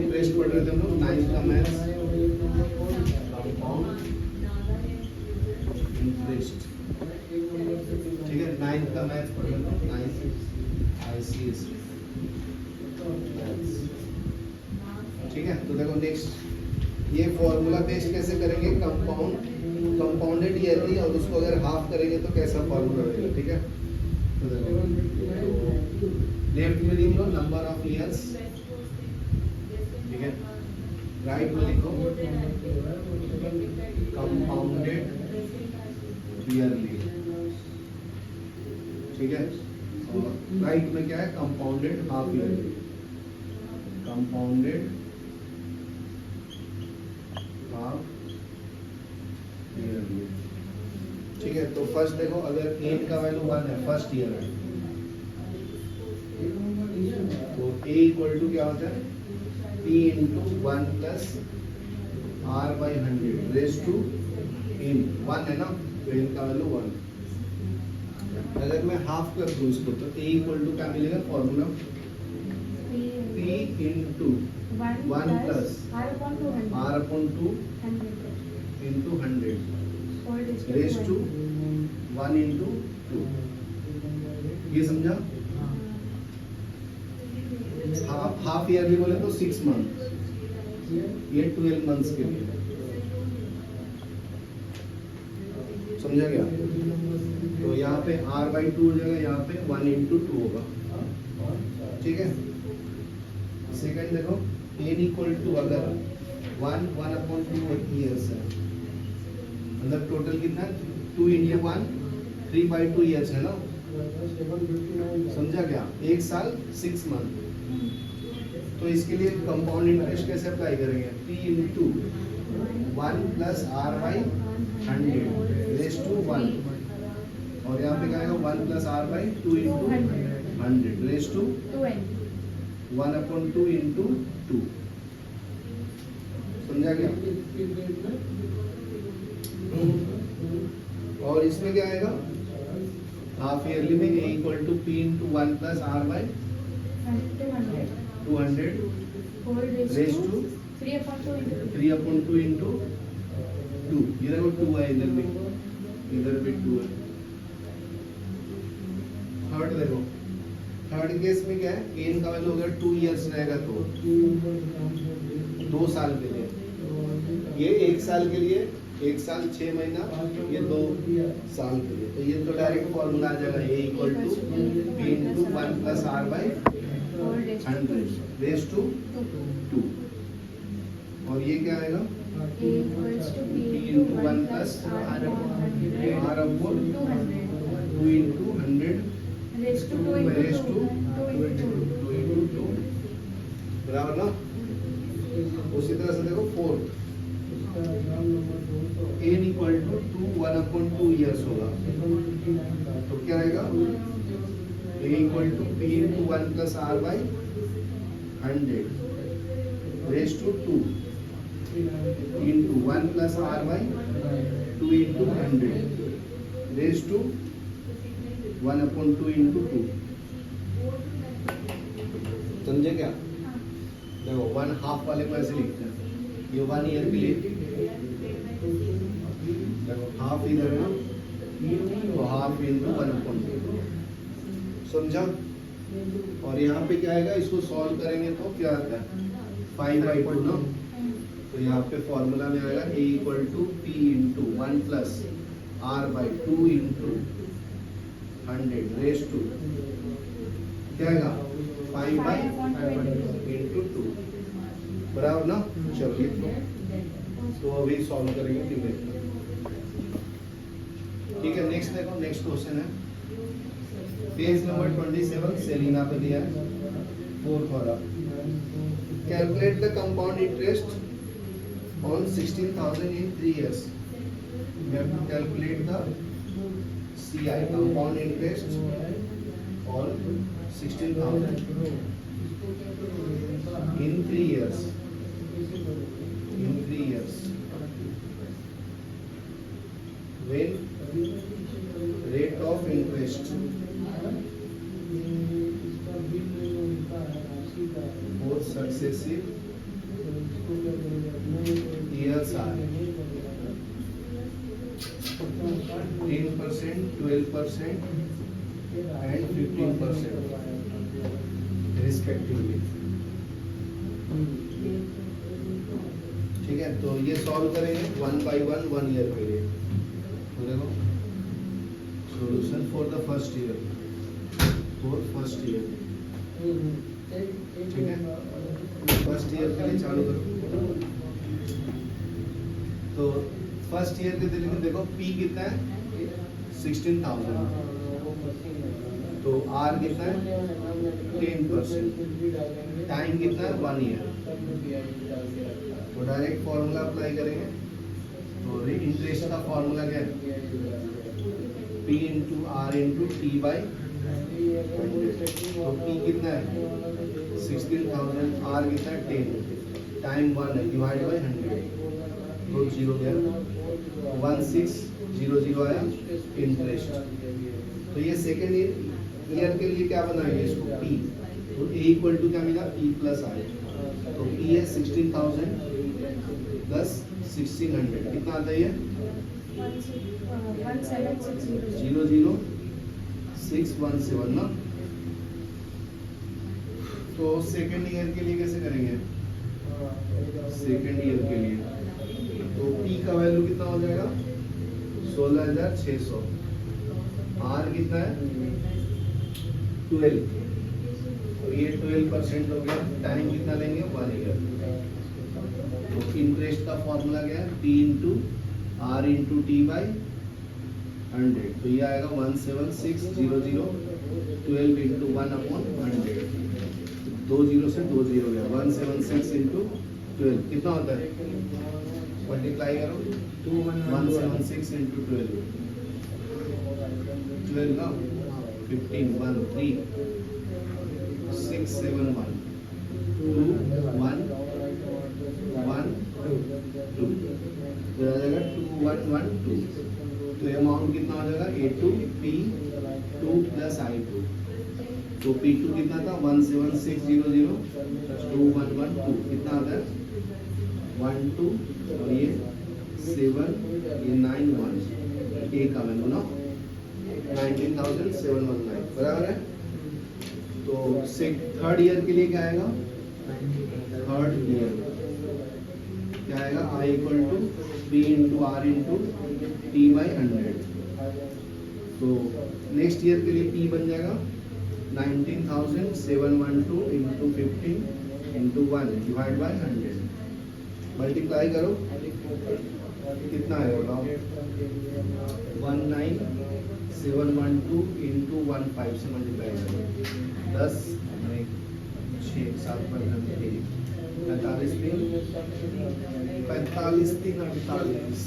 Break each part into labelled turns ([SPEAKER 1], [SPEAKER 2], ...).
[SPEAKER 1] Interest पढ़ रहे थे हम लोग 9th का मैथ्स कंपाउंड इंटरेस्ट, ठीक है। 9th का मैथ्स पढ़ रहे थे, 9th ICS, ठीक है। तो देखो नेक्स्ट ये फॉर्मूला बेस्ड कैसे करेंगे, कंपाउंडेड ईयरली, और उसको अगर हाफ करेंगे तो कैसा फॉर्मूला रहेगा, ठीक है। तो देखो लेफ्ट में लिख लो नंबर ऑफ ईयर्स, ठीक है। राइट में लिखो कंपाउंडेड ईयरली, ठीक है। और राइट में क्या है, compounded half yearly, compounded half yearly, ठीक है। तो फर्स्ट देखो, अगर 8 का वैल्यू 1 है, फर्स्ट ईयर है, तो A इक्वल टू क्या होता है, P into 1 plus R by 100 raise to n 1 है ना, तो इनका वैल्यू 1। अगर मैं हाफ कर दूं इसको तो A इक्वल टू क्या मिलेगा, formula P into 1 plus R upon 2 into 100 raise to 1 into 2, ये समझा। हाफ ईयरली बोले तो 6 मंथ, ये 12 मंथ्स के लिए, समझा गया। तो यहाँ पे R बाई 2 हो जाएगा, यहाँ पे 1 इंटू 2 होगा, ठीक है। सेकंड देखो n इक्वल टू अगर 1 अपॉन 2 ईयर्स है, मतलब टोटल कितना है, 2 इंटू 1 3 बाई 2 ईयर्स है ना, समझा क्या, 1 साल 6 मंथ। तो इसके लिए कंपाउंड इंटरेस्ट कैसे अप्लाई करेंगे, P into 1 plus R by 100 raise to 1, और यहाँ पे क्या आएगा 1 plus R by 2 into 100 raise to 1 upon 2 into 2, समझा गया। और इसमें क्या आएगा, हाफ ईयरली में A equal to P into 1 plus R by 200 raise to 3 upon 2 into 2, ये देखो 2 है, इधर भी 2 है। थर्ड देखो, थर्ड केस में क्या है, n का वैल्यू अगर 2 इयर्स रहेगा तो 2 साल के लिए, ये 1 साल के लिए 1 साल 6 महीना, ये 2 साल के लिए, तो ये तो डायरेक्ट फॉर्मूला आ जाएगा A equal to P into 1 plus R by 100 raise to 2, और ये क्या आएगा, P into 1 plus R upon 2 into 100 raise to 2 into 2, बराबर ना। उसी तरह से देखो fourth, n equal to 1 upon 2 years होगा, तो क्या आएगा, A equal to P into 1 plus R by 100 raise to 2 into 1 plus R by 2 into 100 raise to 1 upon 2 into 2, समझे क्या। देखो 1 हाफ वाले को ऐसे लिखते हैं, ये 1 ईयर के लिए, देखो हाफ इधर है ना, तो हाफ इंटू 1 अपॉन 2, समझा। और यहाँ पे क्या आएगा, इसको सॉल्व करेंगे तो क्या आता है 5 बाई 2 ना, तो यहाँ पे फॉर्मूला में आएगा A equal to P into 1 plus R by 2 into 100 raise to क्या आएगा 5 बाई इंटू 2, बराबर ना। चलिए तो अभी सॉल्व करेंगे डिबेट, ठीक है। नेक्स्ट देखो, नेक्स्ट क्वेश्चन है पेज नंबर 27, सेलिना पे दिया है 4th वाला, calculate the compound interest on 16,000 in 3 years. We have to calculate the CI, compound interest on 16,000 in 3 years. In 3 years, when rate of interest for successive 12% and 15% respectively. ठीक है, तो ये solve करेंगे 1 by 1 1 year के लिए। तो देखो solution for the first year, ठीक है, फर्स्ट ईयर के लिए चालू करो। तो फर्स्ट ईयर के लिए देखो P कितना है 16,000, तो R कितना है 10%, टाइम कितना है 1 ईयर। तो डायरेक्ट फॉर्मूला अप्लाई करेंगे। तो इंटरेस्ट का फॉर्मूला क्या है, P into R into T by 100। तो P कितना है 16,000, R कितना है 10, टाइम 1 है, डिवाइड बाई 100, तो 0 गया, 1600 आया इंटरेस्ट। तो ये सेकेंड ईयर के लिए क्या बनाएंगे इसको P, तो A इक्वल टू क्या मिला P प्लस I। तो P है 16,000 प्लस 1600, कितना आता है ये 00617 ना। तो सेकेंड ईयर के लिए कैसे करेंगे, सेकेंड ईयर के लिए तो P का वैल्यू कितना हो जाएगा 16,600, R कितना है 12, तो ये 12% हो गया, टाइम कितना लेंगे 1 ईयर। तो इंटरेस्ट का फॉर्मूला क्या है P into R into T by 100, तो ये आएगा 17600, 12 इंटू 1/100, 2 0 से 2 0 गया, 176 इंटू 12 कितना होता है, मल्टीप्लाई करो 176 इंटू 12 ना 15 1 3 6 7 1 2 1 1 2, तो आ जाएगा 2 1 1 2। तो अमाउंट कितना आ जाएगा A2 P2 प्लस I2। तो P2 कितना था 17600, 2112 कितना आता है 1 2, और ये 7 ये 9 1, A का वैल्यू ना 19,719 बराबर है। तो थर्ड ईयर के लिए क्या आएगा, थर्ड ईयर क्या आएगा I equal to P into R into T by 100। तो नेक्स्ट ईयर के लिए P बन जाएगा 19,712 into 15 into 1 divide by 100, multiply करो कितना आएगा 19,712 इंटू 15 से मल्टीप्लाई करो 10 6 7 45 3 48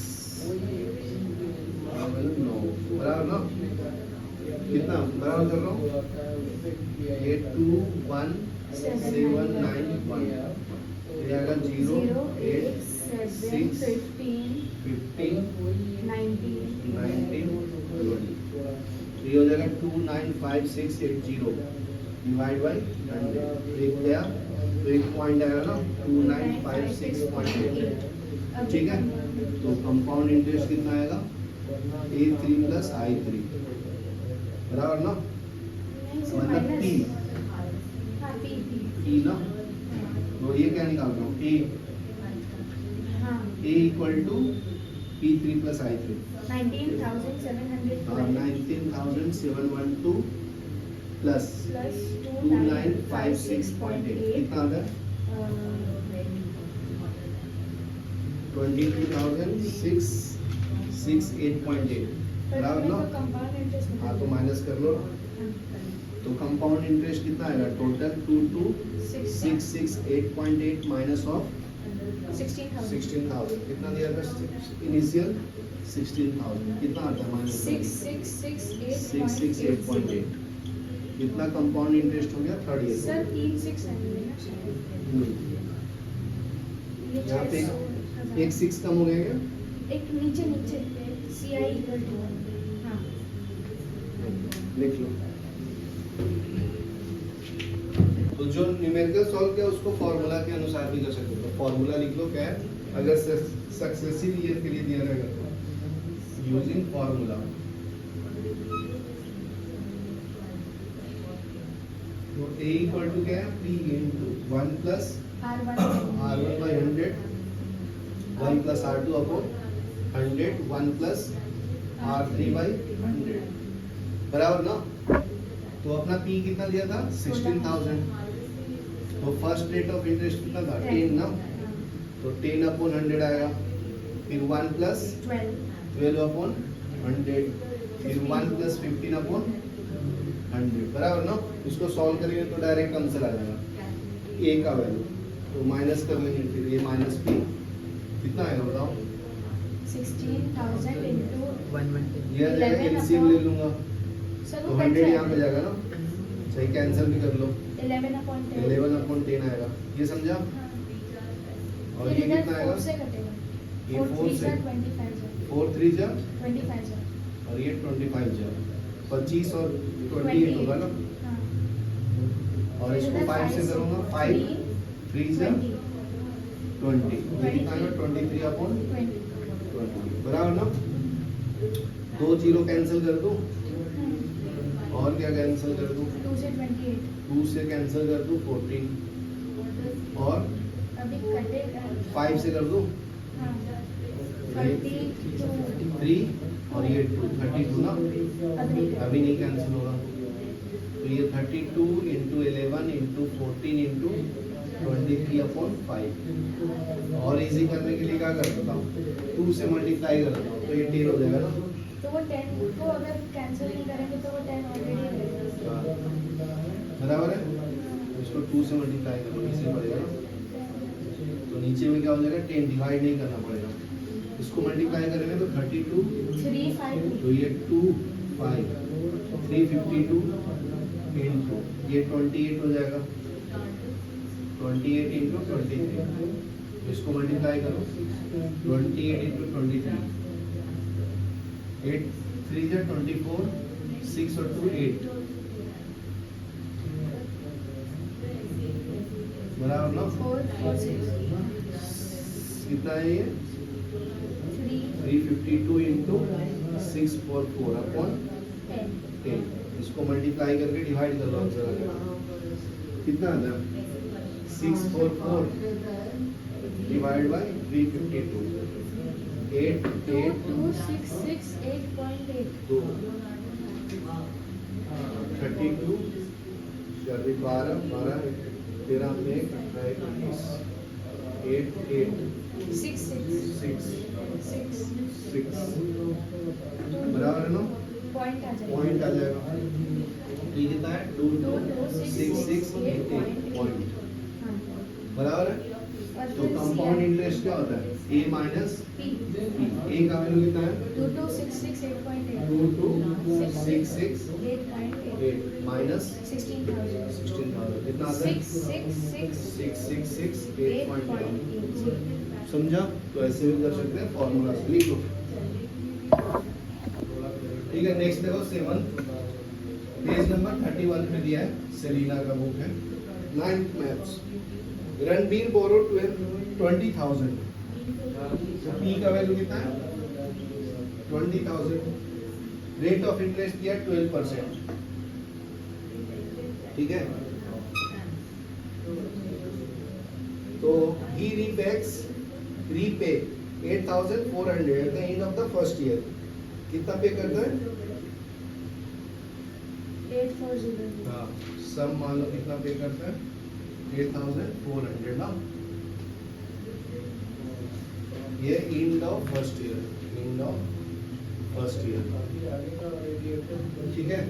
[SPEAKER 1] बराबर ना, कितना बराबर कर रहा हूँ ये 2 1 7 9 1, ये आएगा 0 8 6 15 19 20, ये हो जाएगा 295680 डिवाइड बाई 100, एक गया तो एक पॉइंट आएगा ना 2956.8, ठीक है। तो कंपाउंड इंटरेस्ट कितना आएगा A3 प्लस I3 बराबर ना, मतलब P ना, तो ये क्या निकाल रहा हूँ A equal to P3 plus I3 19,712 plus 2956.8 कितना आता है 22,668.8 बराबर ना। हाँ तो माइनस कर लो, तो कंपाउंड इंटरेस्ट कितना आएगा टोटल 22,668.8 माइनस ऑफ 16,000 कितना दिया था इनिशियल 16,000 कितना आता है माइनस 668.8, कितना कंपाउंड इंटरेस्ट हो गया थर्ड ईयर
[SPEAKER 2] सर 3,600
[SPEAKER 1] यहाँ पे एक 6 कम हो गया क्या,
[SPEAKER 2] एक नीचे CI इक्वल टू हाँ
[SPEAKER 1] लिख लो। तो जो न्यूमेरिकल सॉल्व किया उसको फॉर्मूला के अनुसार भी कर सकते हो। फॉर्मूला लिख लो क्या है, अगर सक्सेसिव ईयर के लिए दिया रहेगा तो यूजिंग फॉर्मूला तो A इक्वल टू क्या है? P into 1 plus
[SPEAKER 2] R1
[SPEAKER 1] R1 by 100 1 plus R2 upon 100 1 plus R3 by 100 बराबर ना। तो अपना P कितना दिया था? 16,000। तो फर्स्ट रेट ऑफ इंटरेस्ट कितना था? 10 ना। तो 10 अपॉन 100 आएगा, फिर 1 प्लस 12 अपॉन 100, फिर 1 प्लस 15 अपॉन 100 बराबर ना। इसको सॉल्व करेंगे तो डायरेक्ट आंसर आ जाएगा ए का वैल्यू। तो माइनस कर लेंगे, फिर ये माइनस पी कितना आएगा बताओ?
[SPEAKER 2] 16,000 into
[SPEAKER 1] ये आ जाएगा, एलसीएम ले लूंगा तो 100 यहाँ पे जाएगा ना, सही कैंसिल भी कर लो,
[SPEAKER 2] 11 upon 10
[SPEAKER 1] 11 अपॉन 10 आएगा, ये समझा। और ये कितना आएगा?
[SPEAKER 2] से कटेगा,
[SPEAKER 1] ये 4 से
[SPEAKER 2] 25
[SPEAKER 1] 4 3 जा
[SPEAKER 2] 25
[SPEAKER 1] और ये 25 जा 25 और 28 होगा ना।
[SPEAKER 2] हाँ।
[SPEAKER 1] और इसको 5 से करूंगा, 5 3 जा 20, ये कितना आएगा? 23 अपॉन 20 बराबर ना। 2 जीरो कैंसिल कर दूं और क्या कैंसिल कर दूं?
[SPEAKER 2] 2 से 28
[SPEAKER 1] 2 से कैंसिल कर दूं 14 और
[SPEAKER 2] अभी कटेगा
[SPEAKER 1] 5 से कर दूं
[SPEAKER 2] हाँ 32
[SPEAKER 1] 3 और ये 2 32 ना, अभी नहीं कैंसिल होगा। तो ये 32 इंटू 11 इंटू 14 इंटू 23 अपॉन 5। और इजी करने के लिए क्या कर देता हूँ? 2 से मल्टीप्लाई कर देता हूँ तो ये 10 हो जाएगा ना।
[SPEAKER 2] तो वो 10 को अगर कैंसिल नहीं करेंगे तो वो 10 ऑलरेडी
[SPEAKER 1] बराबर है। इसको 2 से मल्टीप्लाई करो, इसे पड़ेगा ना। तो नीचे में क्या हो जाएगा? 10 डिवाइड नहीं करना पड़ेगा। इसको मल्टीप्लाई करेंगे तो 32
[SPEAKER 2] 352
[SPEAKER 1] तो ये 2 5 352 इंटू ये 28 हो जाएगा, 28 इंटू 23। इसको मल्टीप्लाई करो 28 इंटू 23, 8 3 जा 24, 6 और 2 8 बराबर ना।
[SPEAKER 2] 4 4 6
[SPEAKER 1] कितना है ये? 352 इंटू 644 अपॉन 10। इसको मल्टीप्लाई करके डिवाइड कर लो, आंसर आ जाएगा। कितना आता है? 644 डिवाइड बाय 352 8 8
[SPEAKER 2] 2668.8
[SPEAKER 1] 2 32 12 12 13 में 19 8 8
[SPEAKER 2] 6
[SPEAKER 1] 6
[SPEAKER 2] 6
[SPEAKER 1] 6 बराबर है ना।
[SPEAKER 2] पॉइंट आ जाएगा
[SPEAKER 1] पॉइंट आ जाएगा। तो ये कितना है? 2 2 6 6 8 पॉइंट
[SPEAKER 2] हाँ
[SPEAKER 1] बराबर है।
[SPEAKER 2] और
[SPEAKER 1] तो
[SPEAKER 2] फिर
[SPEAKER 1] कंपाउंड इंटरेस्ट क्या होता है? A माइनस
[SPEAKER 2] P
[SPEAKER 1] A का वैल्यू कितना है?
[SPEAKER 2] 2266.8
[SPEAKER 1] 2266.8 माइनस
[SPEAKER 2] 16,000
[SPEAKER 1] 16,000 कितना आता है?
[SPEAKER 2] 6668
[SPEAKER 1] समझा। तो ऐसे भी कर सकते हैं, फॉर्मूला से लिख लो। ठीक है, नेक्स्ट देखो 7 पेज नंबर 31 पे दिया है, सेलिना का बुक है, 9th maths. Ranbir borrowed 20,000, P का वैल्यू कितना है? 20,000। रेट ऑफ इंटरेस्ट दिया 12%। ठीक है, तो ही repay 8,400 at the end of the first year. कितना पे करता है?
[SPEAKER 2] 840
[SPEAKER 1] हाँ, सम मान लो कितना पे करता है? 8,400 ना। ये end of first year, end of first year. ठीक है,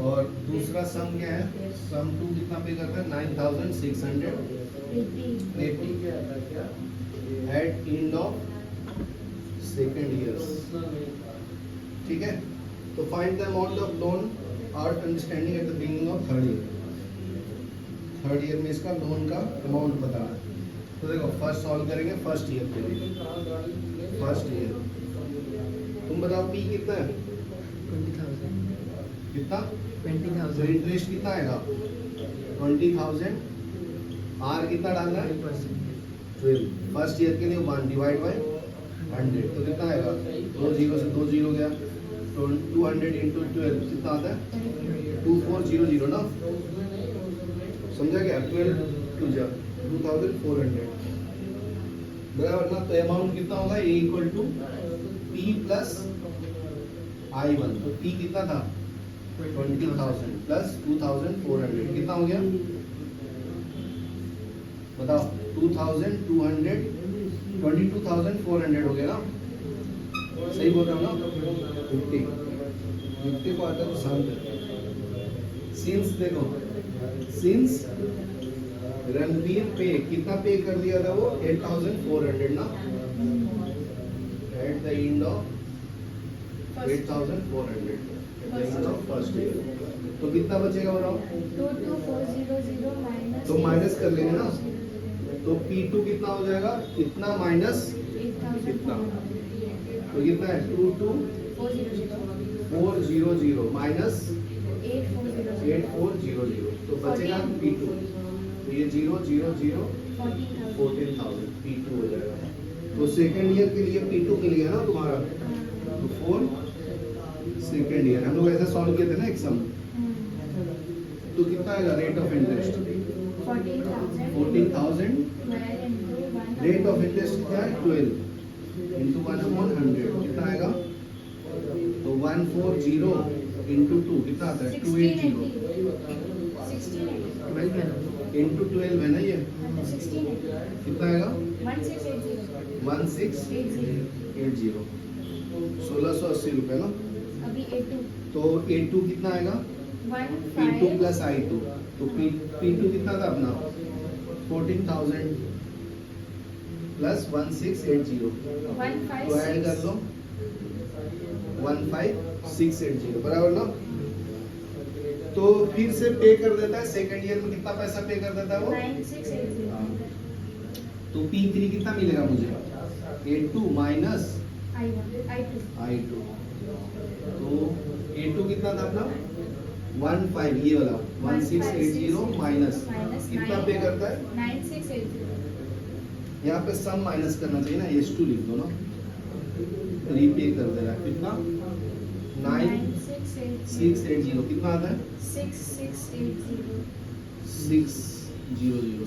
[SPEAKER 1] और दूसरा सम क्या है? सम 2 कितना पे करता है? 9,680 at end of second year. ठीक है, तो find the amount of loan और understanding at the beginning of third year. Third year में इसका लोन का अमाउंट बताना है। तो देखो फर्स्ट सॉल्व करेंगे फर्स्ट ईयर के लिए। फर्स्ट ईयर तुम बताओ पी कितना है?
[SPEAKER 3] 20,000
[SPEAKER 1] कितना?
[SPEAKER 3] 20,000
[SPEAKER 1] तो इंटरेस्ट कितना आएगा? 20,000। आर कितना डालना है? 12। फर्स्ट ईयर के लिए 1 डिवाइड बाय 100 तो कितना आएगा, 2 जीरो से 2 जीरो गया, तो 200 इंटू 12 कितना आता है, 2400 ना, समझा क्या, 12 टू जा 2400 बराबर ना। तो अमाउंट कितना होगा, A equal to P plus I1, तो पी कितना था 20,000 प्लस 2,400 कितना हो गया बताओ, 2,200 22,400 हो गया ना, सही बोल रहा हूँ ना, 50 को आता तो शांत। सिंस देखो, सिंस रणवीर पे कितना पे कर दिया था वो, 8,400 ना, eight the end of 8,400 at the end of first year, तो कितना बचेगा बताओ,
[SPEAKER 2] 22,400 माइनस,
[SPEAKER 1] तो माइनस कर लेंगे ना, तो P2 कितना हो जाएगा, इतना माइनस इतना, तो कितना है 22,400 माइनस 8,400, तो बचेगा P2, तो ये 0 0 0 14,000 P2 हो जाएगा। तो सेकेंड ईयर के लिए P2 मिल गया ना तुम्हारा, तो 4 सेकेंड ईयर, हम लोग ऐसा सॉल्व किए थे ना एग्जाम, तो कितना आएगा rate of interest 14,000, rate of interest क्या है 12 इंटू 1/100 कितना आएगा, तो 140 इंटू 2 कितना आता है 280
[SPEAKER 3] 12 है ना,
[SPEAKER 1] इंटू 12 है ना, ये कितना आएगा 1680, 1680 रुपये ना।
[SPEAKER 2] अभी A2
[SPEAKER 1] तो A2 कितना आएगा, P2 प्लस I2, तो P2 कितना था अपना 14,000 प्लस 1680, तो ऐड कर लो 15,680 बराबर ना। तो फिर से पे कर देता है, सेकंड ईयर में कितना पैसा पे कर देता है वो,
[SPEAKER 2] 9680
[SPEAKER 1] तो P3 कितना मिलेगा मुझे, A2 माइनस I2, तो A2 कितना था अपना 15, ये वाला 1680 माइनस कितना पे करता है,
[SPEAKER 2] 9680
[SPEAKER 1] यहाँ पे सम माइनस करना चाहिए ना, S2 लिख दो ना, रीपे कर दे रहा है, कितना 9680 कितना आता है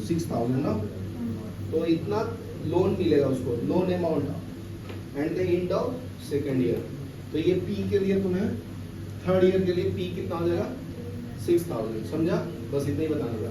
[SPEAKER 1] 6,000 ना, तो इतना लोन मिलेगा उसको, loan amount and the end of second year. तो ये P के लिए तुम्हें थर्ड ईयर के लिए P कितना हो जाएगा 6,000, समझा, बस इतना ही बताना था।